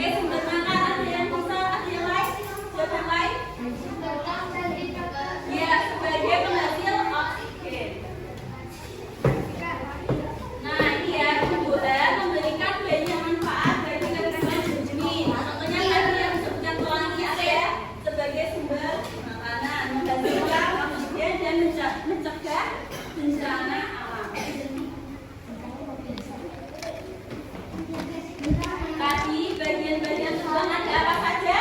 sumber makan ada yang bisa, ada yang lain? Jawab yang lain? Ya, sebagai penghasil oksigen. Nah, ini ya, tumbuhan memberikan banyak manfaat bagi kehidupan bumi. Contohnya tadi yang disebutkan pelangi apa ya? Sebagai sumber makanan, menghasilkan oksigen dan mencegah bencana alam. Tadi bagian-bagian tumbuhan ada apa saja?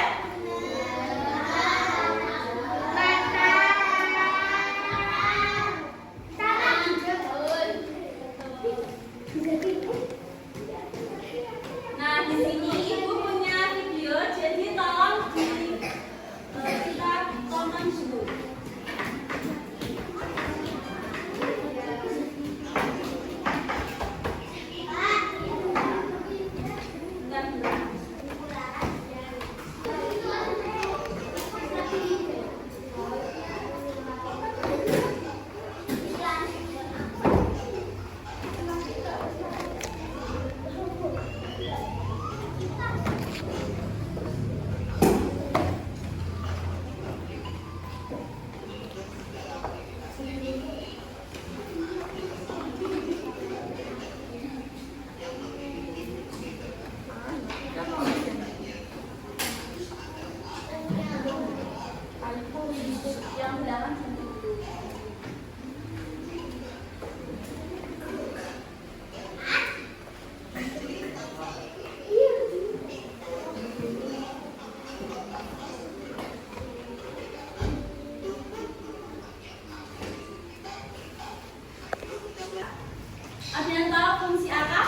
Nah, di sini ibu punya video, jadi tolong kita tonton dulu. Yang belakang ada yang tahu fungsi apa?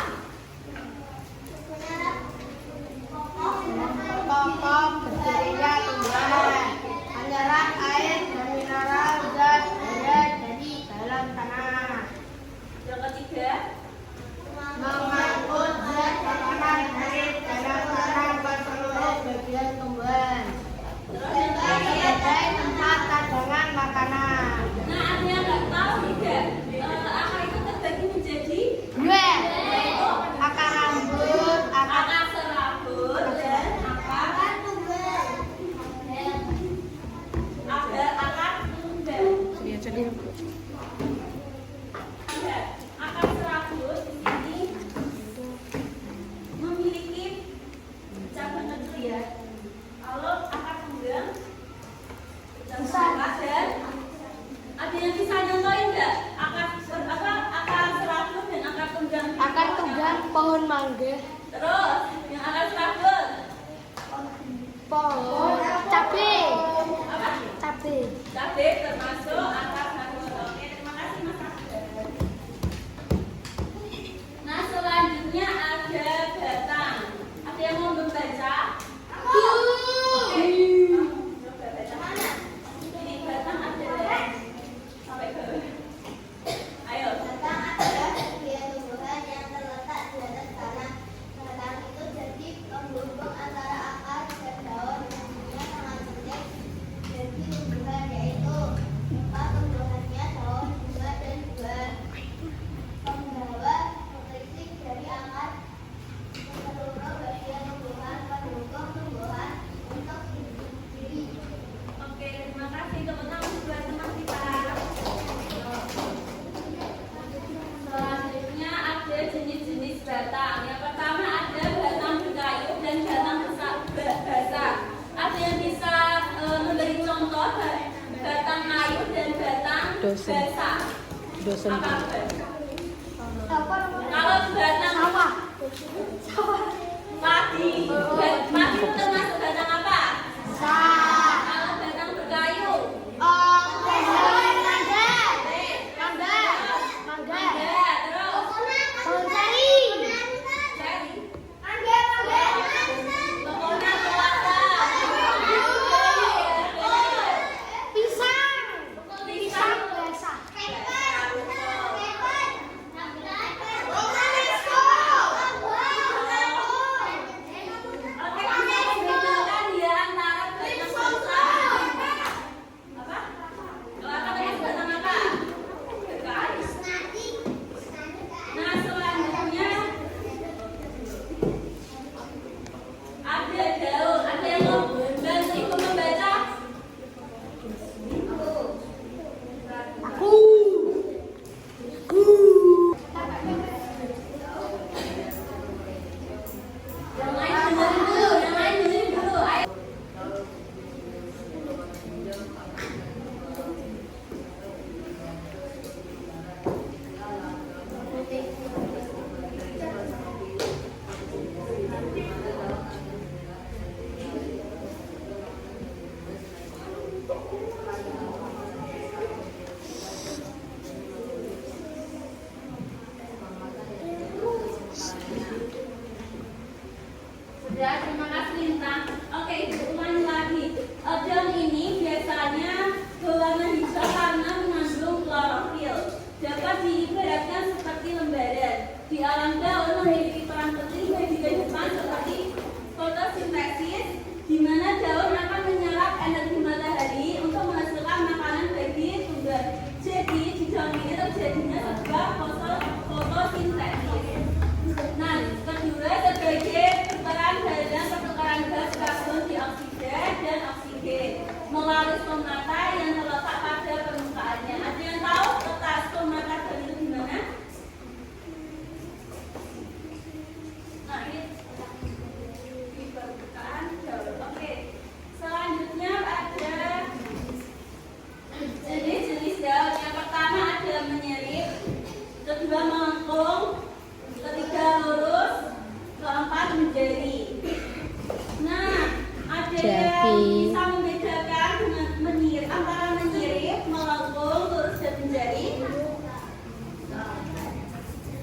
Pokok berdirinya tumbuhan, menyerap air dan mineral zat ada di dalam tanah. Yang ketiga, Mengangkut zat makanan dari dalam tanah ke seluruh bagian tumbuhan. Sebagai tempat cadangan makanan. nah ada yang nggak tahu tidak? Akar itu terbagi menjadi Dua, akar rambut, akar akar serabut dan akar tunggal. Ada akar tunggal. Ada akar serabut di sini memiliki cabang kecil ya. Kalau akar tunggal cabang besar dan ada yang bisa nyontohin nggak akar serabut dan akar tunggal? akar tunggang pohon mangga, Terus yang akar serabut pohon cabe, apa? cabe. Cabai termasuk akar serabut. Oke, terima kasih Mas Ahmad. Nah, selanjutnya ada batang. Ada yang mau membaca? Oke. Coba baca mana? Ini batang ada sampai ke. Ayo. Batang adalah bagian tumbuhan yang terletak di atas tanah. Batang itu jadi penghubung antara akar dan daun yang punya sangat penting bagi tumbuhan, yaitu tempat tumbuhannya daun, bunga, dan buah. Pembawa nutrisi dari akar ke seluruh bagian tumbuhan, pendukung tumbuhan untuk hidup sendiri. Oke, terima kasih. Tepuk tangan buat teman kita. Selanjutnya ada jenis-jenis batang. Yang pertama ada batang berkayu dan batang basah. Ada yang bisa memberi contoh batang kayu dan batang basah? Apa? Kalau batang padi, padi itu termasuk batang apa? Kalau batang berkayu, ya terus ceri. Pokoknya kelapa. Pisang. Oke, terjadinya sebuah fotosintesis. Nah, kedua sebagai peran dalam pertukaran gas karbon dioksida dan oksigen melalui stomata yang terletak pada permukaannya. Ada yang tahu letak stomata itu di mana? Nah, ini di permukaan jalur. Oke. Selanjutnya ada jenis-jenis daun. Yang pertama ada menyerip, kedua melengkung, ketiga lurus, keempat menjadi. Nah, ada yang bisa membedakan dengan menyirip, antara menyirip, melengkung, lurus dan menjadi.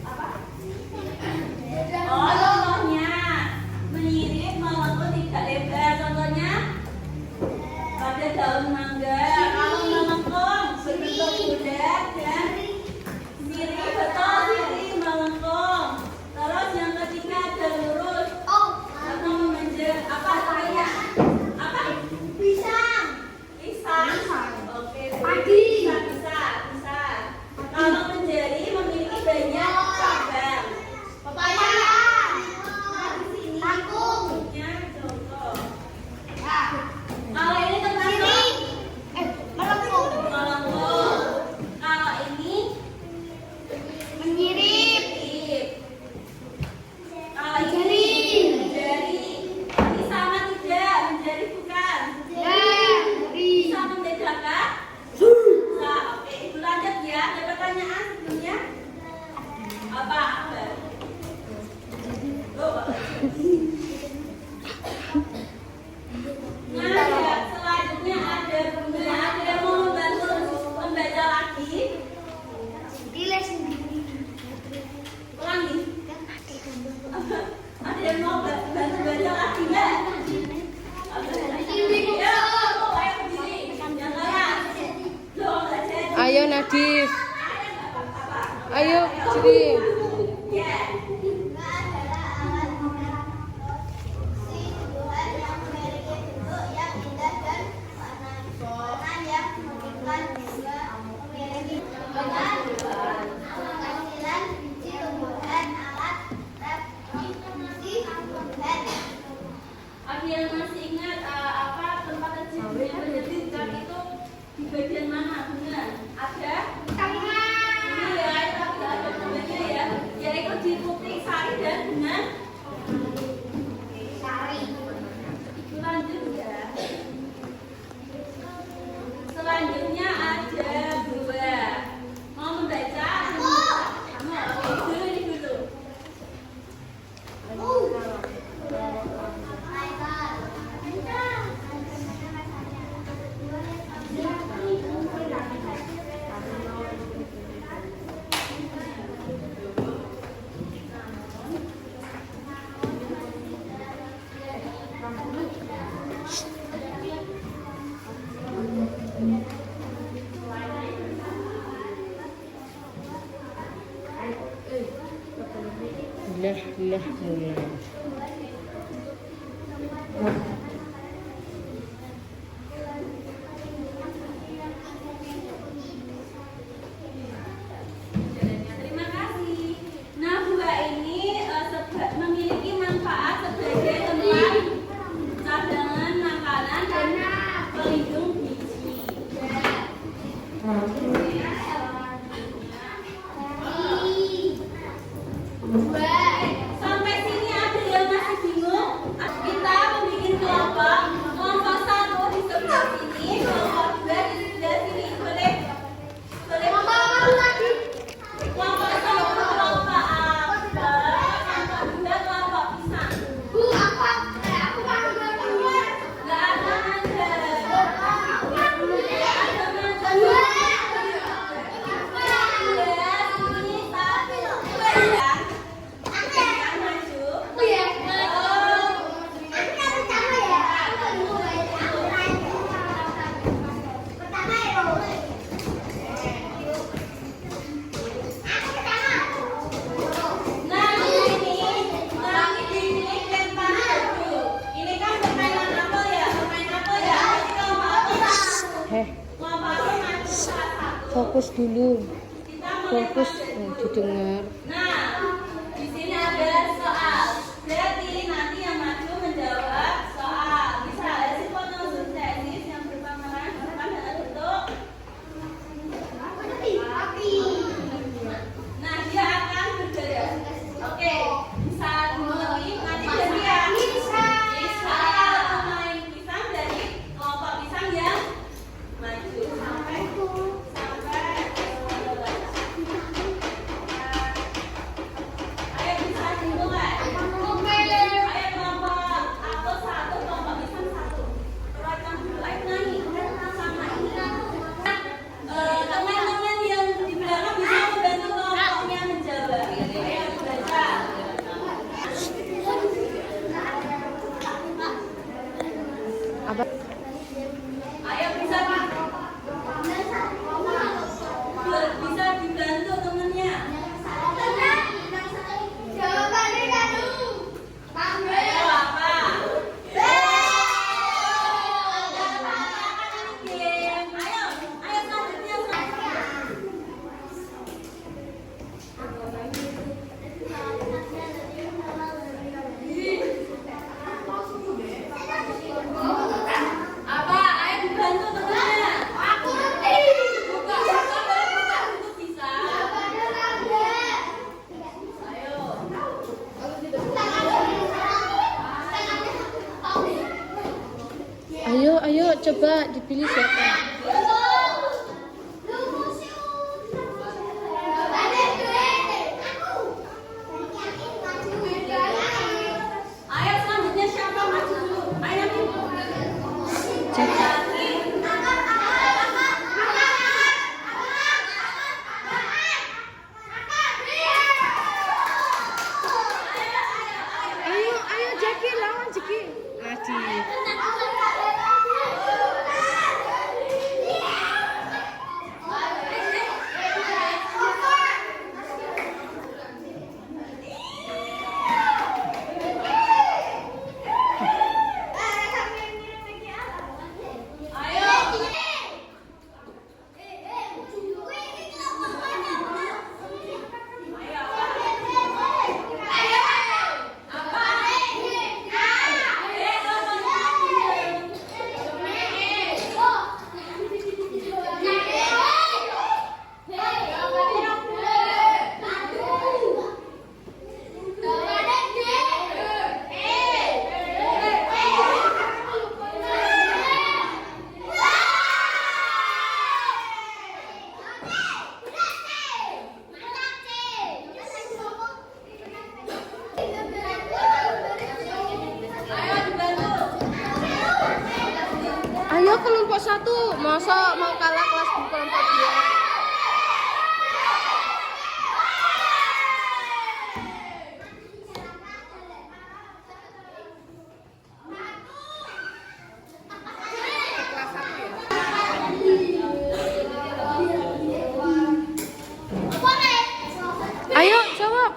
Apa? Oh, contohnya menyirip, melengkung, tidak lebar. Contohnya pada daun mangga. Kalau melengkung berbentuk bulat dan sirip, betul sirip melengkung. Terus yang ketiga ada lurus atau memanjang. Apa namanya? Apa? Pisang. Pisang. Oke. Padi. Bisa. Kalau menjadi memiliki banyak cabang. Pepaya. Kangkung. Ya, contoh. Ya. Kalau ini termasuk Melengkung. melengkung. Kalau ini Menyirip. sirip. Kalau ini menjadi. Ini sama tidak? Menjadi bukan? Bisa membedakan? Bisa. Oke, itu lanjut ya. Ada pertanyaan sebelumnya? Apa? Nah, ya, selanjutnya ada yang mau membantu membaca lagi. Ulangi. Ada yang mau bantu baca lagi nggak? Ya, aku ayo berdiri. Yang lain. Loh, nggak jadi. Ayo Nadif, Apa-apa. ayo jadi. Ya. adalah alat si tumbuhan yang memiliki bentuk yang indah dan warna yang memungkinkan juga memiliki penghasilan biji tumbuhan alat reproduksi tumbuhan. Ada yang masih ingat apa tempat terjadinya pendidikan itu di bagian mana? Benar? Ada? Ini ya, tapi ada namanya ya. Yaitu di putih sari dan dengan Sari. itu lanjut ya. Selanjutnya ada buah. Mau membaca? Kamu oke dulu ini dulu. Lah. Terima kasih. Nah, buah ini memiliki manfaat sebagai tempat cadangan makanan dan pelindung biji. Sampai sini ada yang masih bingung? Kita membuat kelompok. Kelompok 1 di sebelah sini, kelompok 2 di sebelah sini. Boleh? Kelompok 1 kelompok apel, kelompok 2 kelompok pisang. Nggak ada mangga. Fokus dulu. Kita Fokus didengar. Nah, di sini ada soal. Berarti nanti yang maju menjawab soal. Bisa hasil fotosintesis yang berupa makanan dalam bentuk. Nah, dia akan bergerak. Oke, bisa dimulai. Nanti jadi ya. Bisa main pisang dari kelompok pisang yang maju sampai. Ayo bisa dimulai. Ayo kelompok aku satu, kelompok pisang satu. Perhatikan dulu. Ayo nyanyi sama ini. Teman-teman yang di belakang bisa membantu kelompoknya menjawab. Ayo baca. Apa? Ayo bisa dibantu temennya. Ayo apa? Ayo selanjutnya. Apa? Ayo dibantu temennya. Buka untuk bisa. Ayo. Ayo coba dipilih siapa? Ayo selanjutnya siapa maju dulu? Ayo Jaki. Ayo Jaki lawan Jaki. Adi. Ayo kelompok satu, masa mau kalah kelas di kelompok 2? Ayo jawab.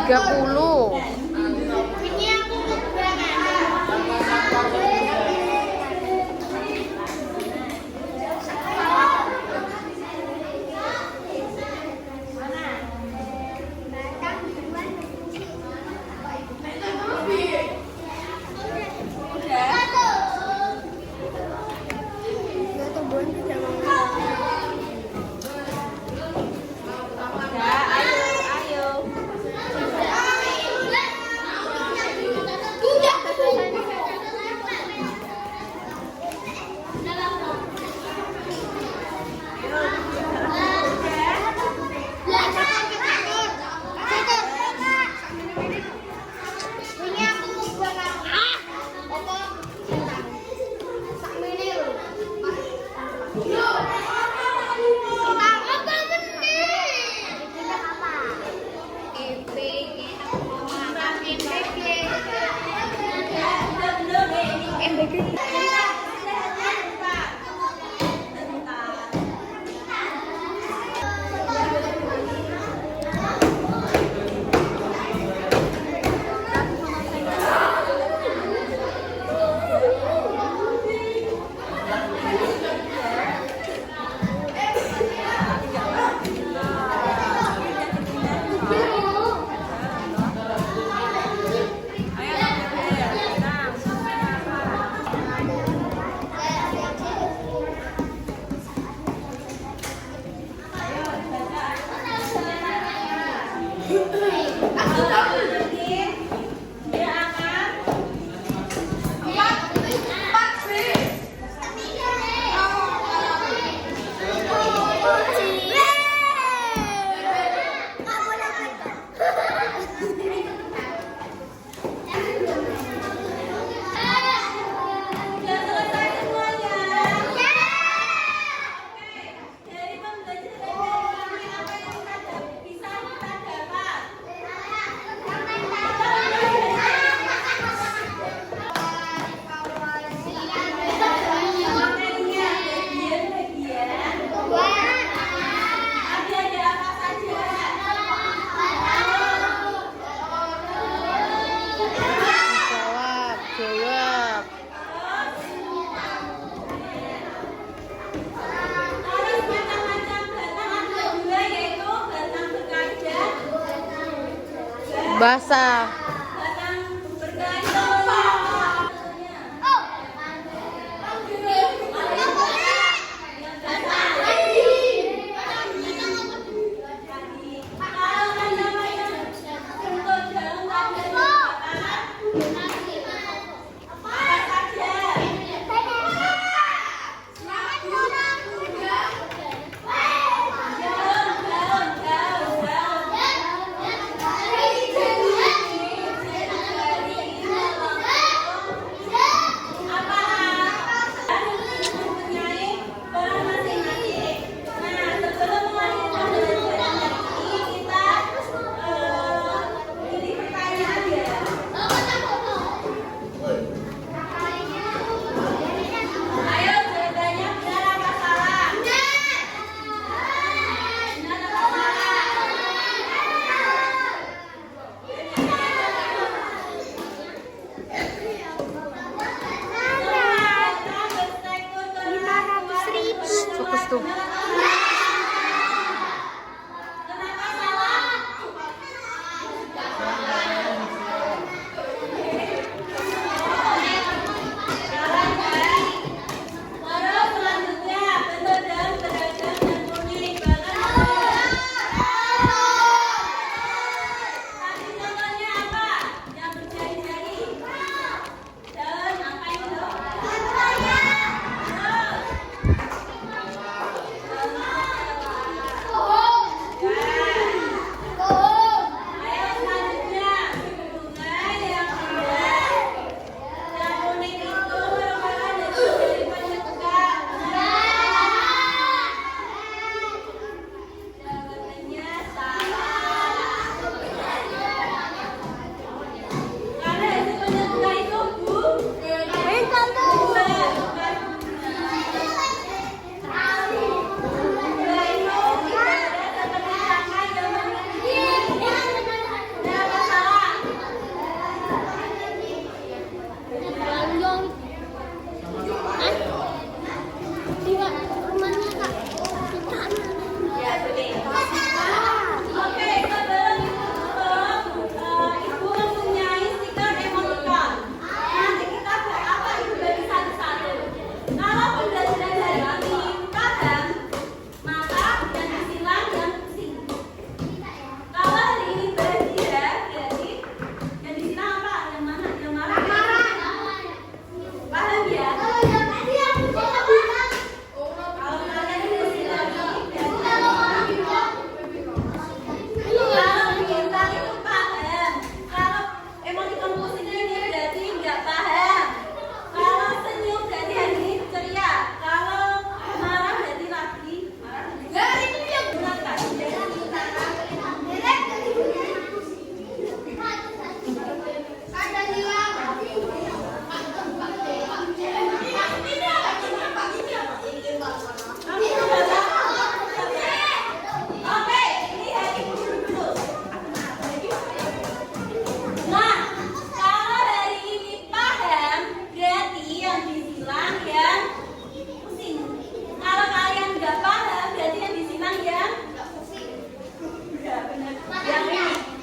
30. Ini aku kekurangan. Basah.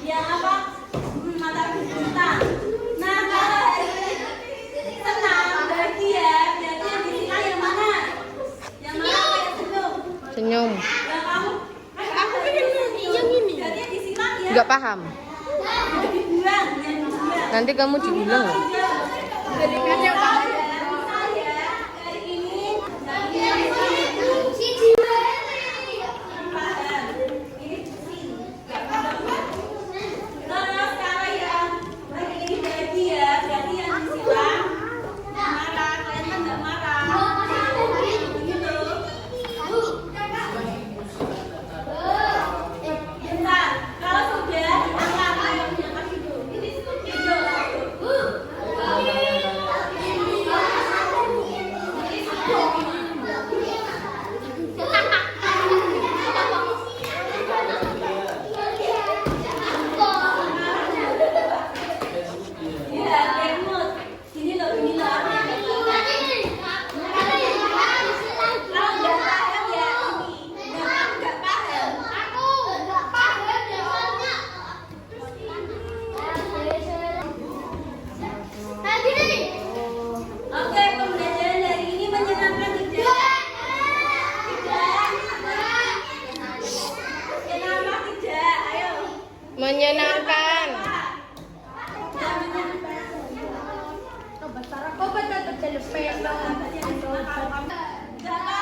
yang apa? Mata kita. Nah, kalau hari ini senang, bahagia, berarti yang disilang yang mana? Yang mana kayak senyum? Senyum. Yang kamu? Aku pengen yang ini. Berarti yang disilang ya? Nggak paham. Yang dibuang, yang dibuang. Nanti kamu dibilang. Jadikan yang misal ya, hari ini yang terus kalau yang hari ini bahagia, berarti yang disilang marah, kalian kan nggak marah. Gitu. Bentar, kalau sudah angkat yang kasih dulu. Ini hidup. Iya, remote. Gini loh, gini loh. Kalau nggak paham ya ini. Memang nggak paham. Oke, pembelajaran hari ini menyenangkan tidak? Tidak. Kenapa tidak? Ayo. Menyenangkan. Tidak menyenangkan. Gak